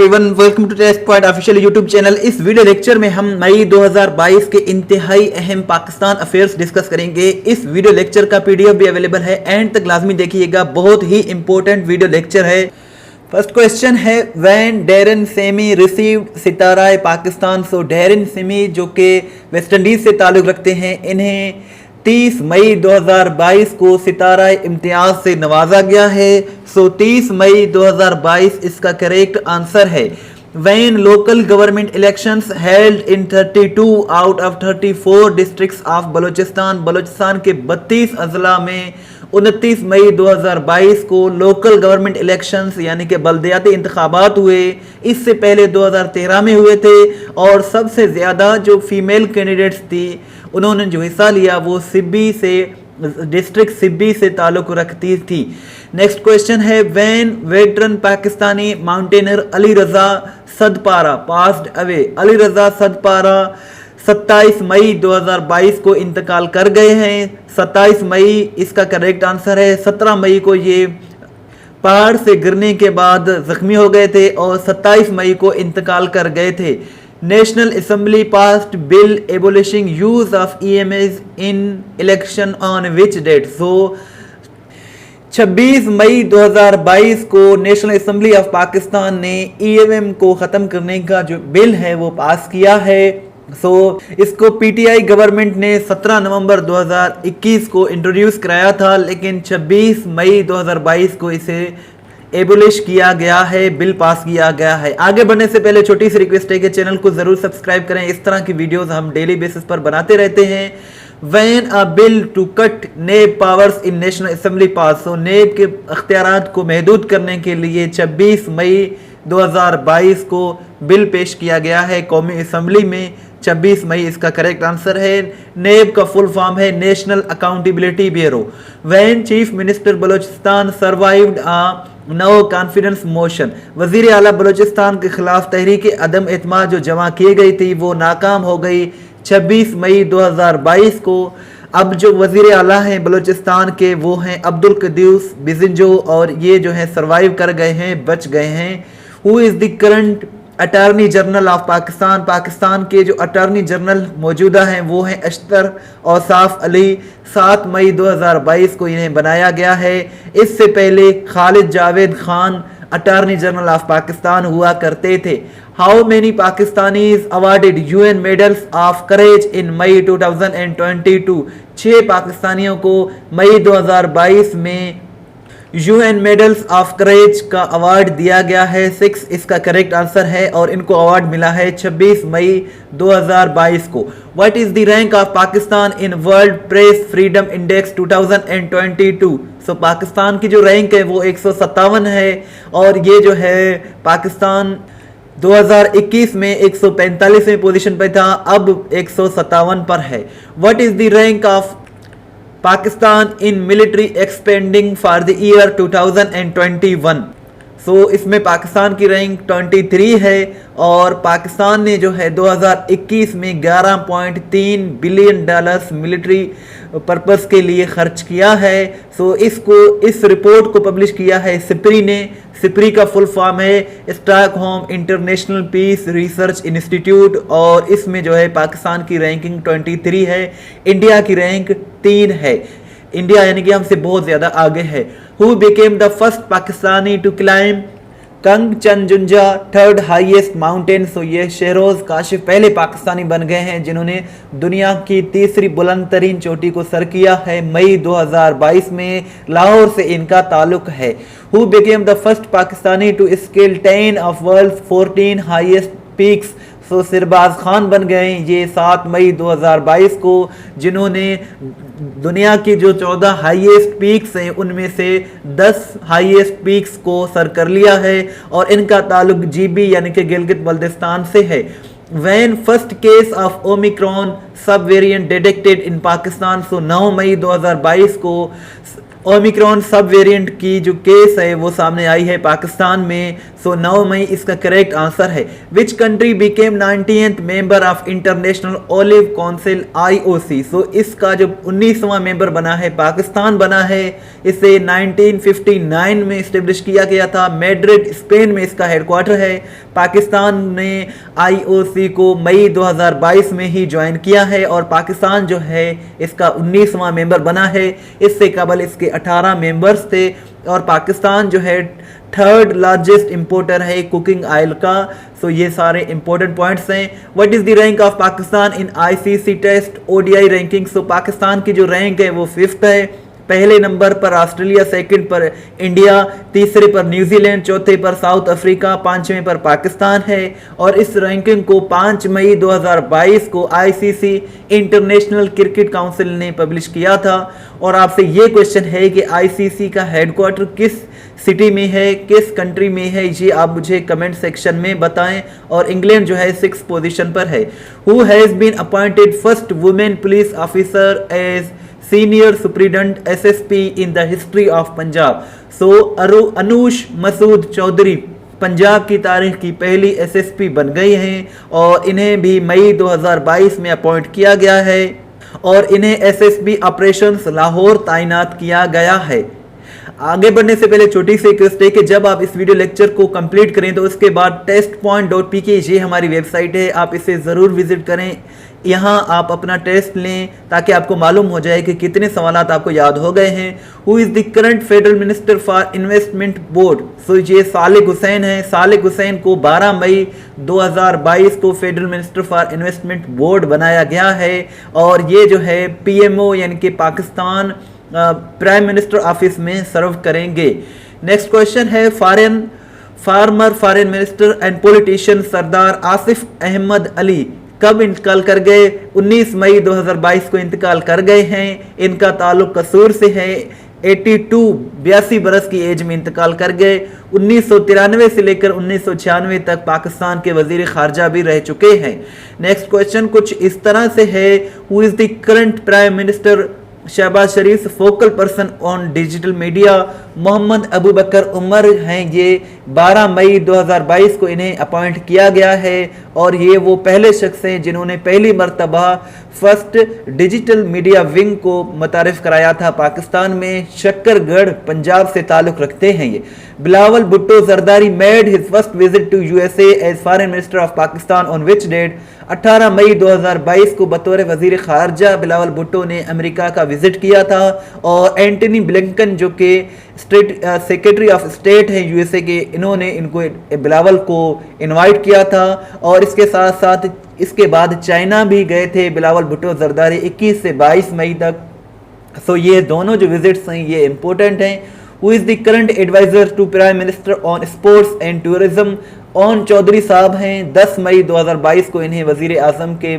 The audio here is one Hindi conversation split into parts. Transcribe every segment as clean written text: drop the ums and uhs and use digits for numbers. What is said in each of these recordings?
Everyone, welcome to test point official YouTube channel. इस वीडियो लेक्चर में हम मई 2022 के इंतहाई अहम पाकिस्तान अफेयर्स डिस्कस करेंगे। इस वीडियो लेक्चर का पीडीएफ भी अवेलेबल है, एंड तक लाजमी देखिएगा, बहुत ही इंपॉर्टेंट वीडियो लेक्चर है। फर्स्ट क्वेश्चन है, when Darren Sammy received Sitara Pakistan. So Darren Sammy जो कि वेस्ट इंडीज से ताल्लुक रखते हैं, इन्हें 30 मई 2022 को सितारा इम्तियाज से नवाजा गया है। सो 30 मई 2022 इसका करेक्ट आंसर है। When local government elections held in 32 out of 34 districts of Balochistan के 32 अजला में 29 मई 2022 को लोकल गवर्नमेंट इलेक्शंस यानी कि बल्दियाती इंतखाबात हुए। इससे पहले 2013 में हुए थे, और सबसे ज़्यादा जो फीमेल कैंडिडेट्स थी उन्होंने जो हिस्सा लिया वो सिब्बी से, डिस्ट्रिक्ट सिब्बी से ताल्लुक़ रखती थी। नेक्स्ट क्वेश्चन है, when veteran Pakistani mountaineer Ali Raza Sadpara passed away. Ali Raza Sadpara 27 मई 2022 को इंतकाल कर गए हैं। 27 मई इसका करेक्ट आंसर है। 17 मई को ये पहाड़ से गिरने के बाद जख्मी हो गए थे और 27 मई को इंतकाल कर गए थे। National assembly passed bill abolishing use of EMS in election on which date. So 26 मई 2022 को नेशनल असेंबली ऑफ पाकिस्तान ने ईएमएम को ख़त्म करने का जो बिल है वो पास किया है। इसको पीटीआई गवर्नमेंट ने 17 नवंबर 2021 को इंट्रोड्यूस कराया था, लेकिन 26 मई 2022 को इसे एबोलिश किया गया है, बिल पास किया गया है। आगे बढ़ने से पहले छोटी सी रिक्वेस्ट है कि चैनल को जरूर सब्सक्राइब करें। इस तरह की वीडियोस हम डेली बेसिस पर बनाते रहते हैं। When a bill to cut नेब पावर्स इन नेशनल असेंबली पास। सो नेब के अख्तियारात को महदूद करने के लिए 26 मई 2022 को बिल पेश किया गया है कौमी असेंबली में। 26 मई इसका करेक्ट आंसर है। नेब का फुल फॉर्म है national accountability bureau. When chief minister Balochistan survived a no confidence motion. वजीर आला बलोचिस्तान के खिलाफ तहरीक अदम एतमाद जो जमा की गई थी वो नाकाम हो गई 26 मई 2022 को। अब जो वजीर आला हैं बलोचिस्तान के वो हैं अब्दुल कद्दूस बिजिंजो, और ये जो है सरवाइव कर गए हैं, बच गए हैं। Who is the current attorney general of Pakistan. Pakistan के जो अटॉर्नी जनरल मौजूदा हैं वो हैं अशतर औसाफ अली। 7 मई 2022 को इन्हें बनाया गया है। इससे पहले Khalid Javed Khan attorney general of Pakistan हुआ करते थे। How many Pakistanis awarded UN medals of courage in May 2022। 6 पाकिस्तानियों को मई 2022 में यूएन मेडल्स ऑफ करेज का अवार्ड दिया गया है। 6 इसका करेक्ट आंसर है, और इनको अवार्ड मिला है 26 मई 2022 को। What is the rank of Pakistan in world press freedom index 2022। सो पाकिस्तान की जो रैंक है वो 157 है, और ये जो है पाकिस्तान 2021 में 145वें पोजीशन पर था, अब 157 पर है। What is the rank of Pakistan in military expanding for the year 2021। सो इसमें पाकिस्तान की रैंक 23 है, और पाकिस्तान ने जो है 2021 में $11.3 बिलियन मिलिट्री पर्पस के लिए खर्च किया है। सो इस रिपोर्ट को पब्लिश किया है सिप्री ने। सिप्री का फुल फॉर्म है Stockholm international peace research institute, और इसमें जो है पाकिस्तान की रैंकिंग 23 है, इंडिया की रैंक 3 है। इंडिया यानी कि हमसे बहुत ज़्यादा आगे है। Who became the first Pakistani to climb Kangchenjunga 3rd highest mountain. So ये शहरोज काशिफ पहले पाकिस्तानी बन गए हैं जिन्होंने दुनिया की तीसरी बुलंद तरीन चोटी को सर किया है। मई 2022 में लाहौर से इनका ताल्लुक है। Who became the first Pakistani to scale 10 of world 14 highest peaks. So Sirbaz Khan बन गए ये 7 मई 2022 को, जिन्होंने दुनिया की जो 14 हाईएस्ट पीक्स हैं उनमें से 10 हाईएस्ट पीक्स को सर कर लिया है, और इनका ताल्लुक जीबी यानी कि गिलगित बल्तिस्तान से है। When first case of Omicron सब वेरिएंट डिटेक्टेड इन पाकिस्तान। सो 9 मई 2022 को ओमिक्रॉन सब वेरिएंट की जो केस है वो सामने आई है पाकिस्तान में। सो 9 मई इसका करेक्ट आंसर है। Which country became 19th member of international olive council IOC। सो इसका जो 19वां मेंबर बना है पाकिस्तान बना है। इसे 1959 में इस्टेब्लिश किया गया था। मैड्रिड स्पेन में इसका हेडक्वार्टर है। पाकिस्तान ने IOC को मई 2022 में ही ज्वाइन किया है और पाकिस्तान जो है इसका 19वां मेंबर बना है। इससे कबल इसके 18 मेंबर्स थे और पाकिस्तान जो है 3rd लार्जेस्ट इंपोर्टर है कुकिंग ऑयल का। सो ये सारे इंपॉर्टेंट पॉइंट्स हैं। What is the rank of Pakistan in ICC test ODI ranking. So Pakistan की जो रैंक है वो 5th है। पहले नंबर पर ऑस्ट्रेलिया, सेकंड पर इंडिया, तीसरे पर न्यूजीलैंड, चौथे पर साउथ अफ्रीका, पांचवें पर पाकिस्तान है। और इस रैंकिंग को 5 मई 2022 को ICC इंटरनेशनल क्रिकेट काउंसिल ने पब्लिश किया था। और आपसे ये क्वेश्चन है कि ICC का हेडक्वार्टर किस सिटी में है, किस कंट्री में है, ये आप मुझे कमेंट सेक्शन में बताएं। और इंग्लैंड जो है 6th पोजीशन पर है। Who has been appointed first women police officer as senior superintendent SSP in the history of Punjab. So Anoosh Masood Chaudhry Punjab की तारीख की पहली SSP बन गई हैं और इन्हें भी मई 2022 में अपॉइंट किया गया है और इन्हें SSP ऑपरेशंस लाहौर तैनात किया गया है। आगे बढ़ने से पहले छोटी सी रिक्वेस्ट है कि जब आप इस वीडियो लेक्चर को कंप्लीट करें तो उसके बाद testpoint.pk ये हमारी वेबसाइट है, आप इसे ज़रूर विजिट करें। यहाँ आप अपना टेस्ट लें ताकि आपको मालूम हो जाए कि कितने सवालात आपको याद हो गए हैं। Who is the current federal minister for investment board. So ये सालिक हुसैन है। सालिक हुसैन को 12 मई 2022 को federal minister for investment board बनाया गया है और ये जो है PMO यानी कि पाकिस्तान प्राइम मिनिस्टर ऑफिस में सर्व करेंगे। नेक्स्ट क्वेश्चन है former foreign minister and politician Sardar Asif Ahmad Ali कब इंतकाल कर गए। 19 मई 2022 को इंतकाल कर गए हैं। इनका ताल्लुक कसूर से है। 82 बरस की एज में इंतकाल कर गए। 1993 से लेकर 1996 तक पाकिस्तान के वजीर खारजा भी रह चुके हैं। नेक्स्ट क्वेश्चन कुछ इस तरह से है। Who is the current prime minister Shehbaz Sharif focal person on digital media. Muhammad Abu Bakar Umar हैं ये। 12 मई 2022 को इन्हें अपॉइंट किया गया है और ये वो पहले शख्स हैं जिन्होंने पहली मर्तबा फर्स्ट डिजिटल मीडिया विंग को मुतारिफ कराया था पाकिस्तान में। शक्करगढ़ पंजाब से ताल्लुक रखते हैं ये। Bilawal Bhutto Zardari made his first visit to USA as foreign minister of Pakistan on which date. 18 मई 2022 को बतौर वजीर खारजा बिलावल भुट्टो ने अमेरिका का विजिट किया था और एंटनी ब्लिंकन जो कि सेक्रेटरी ऑफ स्टेट हैं USA के, इन्होंने इनको बिलावल को इनवाइट किया था। और इसके साथ साथ इसके बाद चाइना भी गए थे बिलावल भुट्टो जरदारी 21 से 22 मई तक। सो ये दोनों जो विजिट्स हैं ये इंपॉर्टेंट हैं। Who is the current adviser to prime minister on sports and tourism. Aun Chaudhry साहब हैं। 10 मई 2022 को इन्हें वजीर आजम के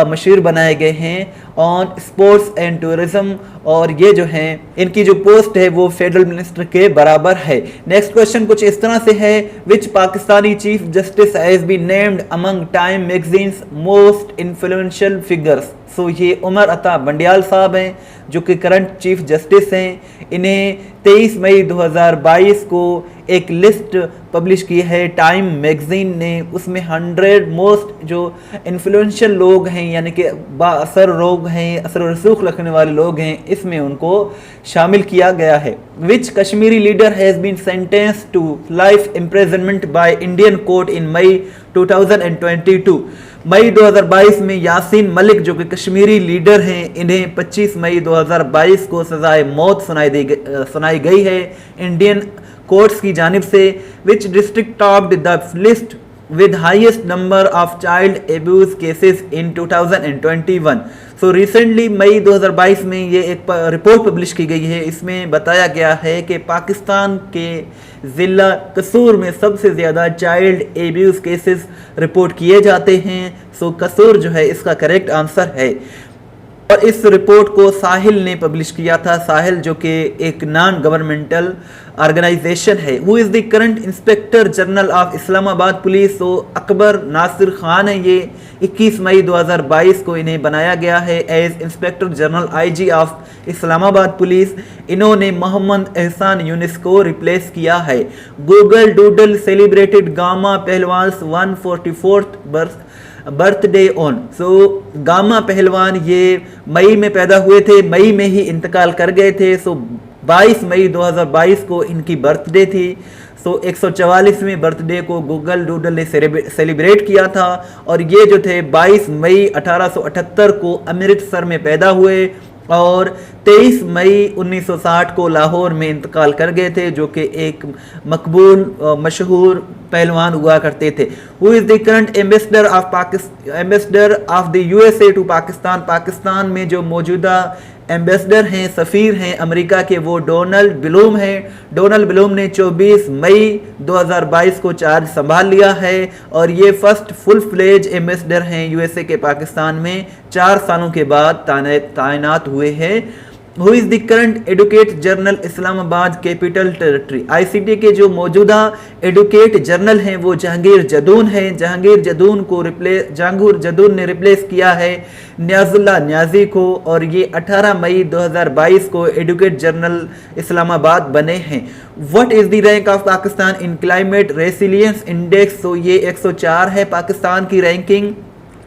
मशीर बनाए गए हैं ऑन स्पोर्ट्स एंड टूरिज्म और ये जो हैं इनकी जो पोस्ट है वो फेडरल मिनिस्टर के बराबर है। नेक्स्ट क्वेश्चन कुछ इस तरह से है। Which Pakistani chief justice has been named among Time magazine's most influential figures. So ये उमर अता बंडियाल साहब हैं जो कि करंट चीफ जस्टिस हैं। इन्हें 23 मई 2022 को एक लिस्ट पब्लिश की है टाइम मैगजीन ने। उसमें 100 मोस्ट जो इन्फ्लुएंशियल लोग हैं यानी कि बाअसर लोग हैं, असर रसूख रखने वाले लोग हैं, इसमें उनको शामिल किया गया है। Which Kashmiri leader has been sentence to life imprisonment by Indian court in May 2022। मई 2022 में यासीन मलिक जो कि कश्मीरी लीडर हैं, इन्हें 25 मई 2022 को सजाए मौत सुनाई गई है इंडियन कोर्ट्स की जानिब से। Which district topped the list with highest number of child abuse cases in 2021। So recently मई 2022 में ये एक रिपोर्ट पब्लिश की गई है। इसमें बताया गया है कि पाकिस्तान के ज़िला कसूर में सबसे ज़्यादा चाइल्ड एब्यूज़ केसेस रिपोर्ट किए जाते हैं। सो कसूर जो है इसका करेक्ट आंसर है और इस रिपोर्ट को साहिल ने पब्लिश किया था। साहिल जो कि एक नॉन गवर्नमेंटल ऑर्गेनाइजेशन है। Who is the current inspector general of Islamabad police. तो अकबर नासिर खान है ये। 21 मई 2022 को इन्हें बनाया गया है as inspector general IG of Islamabad police. इन्होंने मोहम्मद एहसान यूनिस को रिप्लेस किया है। Google doodle celebrated Gama Pehlwan's 144th birthday on. So Gama Pehlwan ये मई में पैदा हुए थे, मई में ही इंतकाल कर गए थे। सो 22 मई 2022 को इनकी बर्थडे थी। सो 144वें बर्थडे को गूगल डूडल ने सेलिब्रेट किया था और ये जो थे 22 मई 1878 को अमृतसर में पैदा हुए और 23 मई 1960 को लाहौर में इंतकाल कर गए थे, जो कि एक मकबूल मशहूर पहलवान हुआ करते थे। Who is the current ambassador of the USA to Pakistan. Pakistan में जो मौजूदा एम्बेसडर हैं, सफ़ीर हैं अमेरिका के, वो डोनाल्ड ब्लूम हैं। डोनाल्ड ब्लूम ने 24 मई 2022 को चार्ज संभाल लिया है और ये फर्स्ट फुल फ्लेज एम्बेसडर हैं यूएसए के पाकिस्तान में, 4 सालों के बाद तैनात हुए हैं। Who is the current advocate general Islamabad capital territory. ICT के जो मौजूदा एडुकेट जर्नल हैं वो जहांगीर जदून हैं। जहांगीर जदून ने रिप्लेस किया है न्याजुल्लाह न्याजी को और ये 18 मई 2022 को एडुकेट जर्नल इस्लामाबाद बने हैं। What is the rank of Pakistan in climate resilience index. तो ये 104 है पाकिस्तान की रैंकिंग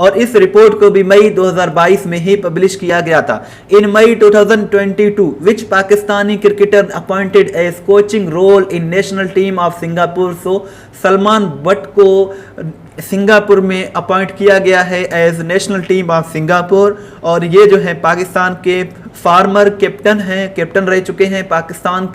और इस रिपोर्ट को भी मई 2022 में ही पब्लिश किया गया था। In May 2022 which Pakistani cricketer appointed as coaching role in national team of Singapore. So Salman Butt को सिंगापुर में अपॉइंट किया गया है as national team of Singapore और ये जो है पाकिस्तान के फार्मर कैप्टन हैं, कैप्टन रह चुके हैं पाकिस्तान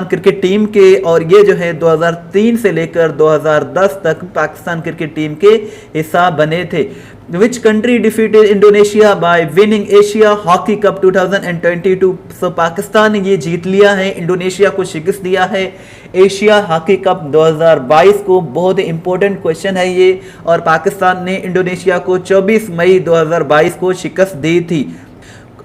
क्रिकेट टीम के और ये जो है 2003 से लेकर 2010 तक पाकिस्तान क्रिकेट टीम के हिस्सा बने थे। Which country defeated Indonesia by winning Asia Hockey Cup 2022? सो पाकिस्तान ने ये जीत लिया है, इंडोनेशिया को शिकस्त दिया है एशिया हॉकी कप 2022 को। बहुत ही इंपॉर्टेंट क्वेश्चन है ये और पाकिस्तान ने इंडोनेशिया को 24 मई 2022 को शिकस्त दी थी।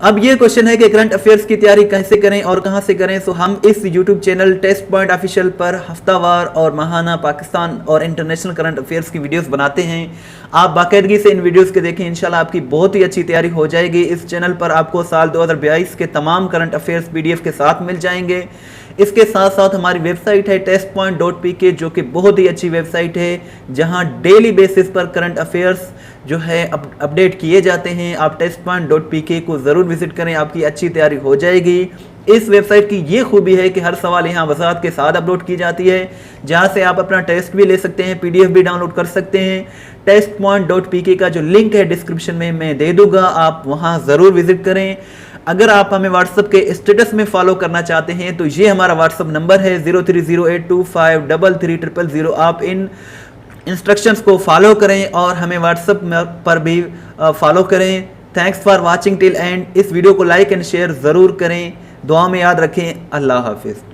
अब ये क्वेश्चन है कि करंट अफेयर्स की तैयारी कैसे करें और कहां से करें। सो हम इस YouTube channel test point official पर हफ्तावार और माहाना पाकिस्तान और इंटरनेशनल करंट अफेयर्स की वीडियोस बनाते हैं। आप बाकायदगी से इन वीडियोस के देखें, इंशाल्लाह आपकी बहुत ही अच्छी तैयारी हो जाएगी। इस चैनल पर आपको साल 2022 के तमाम करंट अफेयर्स पीडीएफ के साथ मिल जाएंगे। इसके साथ साथ हमारी वेबसाइट है testpoint.pk जो कि बहुत ही अच्छी वेबसाइट है जहां डेली बेसिस पर करंट अफेयर्स जो है अपडेट किए जाते हैं। आप testpoint.pk को ज़रूर विजिट करें, आपकी अच्छी तैयारी हो जाएगी। इस वेबसाइट की ये खूबी है कि हर सवाल यहाँ वजाहत के साथ अपलोड की जाती है, जहाँ से आप अपना टेस्ट भी ले सकते हैं, पीडीएफ भी डाउनलोड कर सकते हैं। testpoint.pk का जो लिंक है डिस्क्रिप्शन में मैं दे दूंगा, आप वहाँ ज़रूर विजिट करें। अगर आप हमें व्हाट्सएप के स्टेटस में फॉलो करना चाहते हैं तो ये हमारा व्हाट्सएप नंबर है 0308253300। आप इन इंस्ट्रक्शंस को फॉलो करें और हमें व्हाट्सएप पर भी फॉलो करें। Thanks for watching till and. इस वीडियो को लाइक एंड शेयर ज़रूर करें। दुआ में याद रखें। अल्लाह हाफिज़।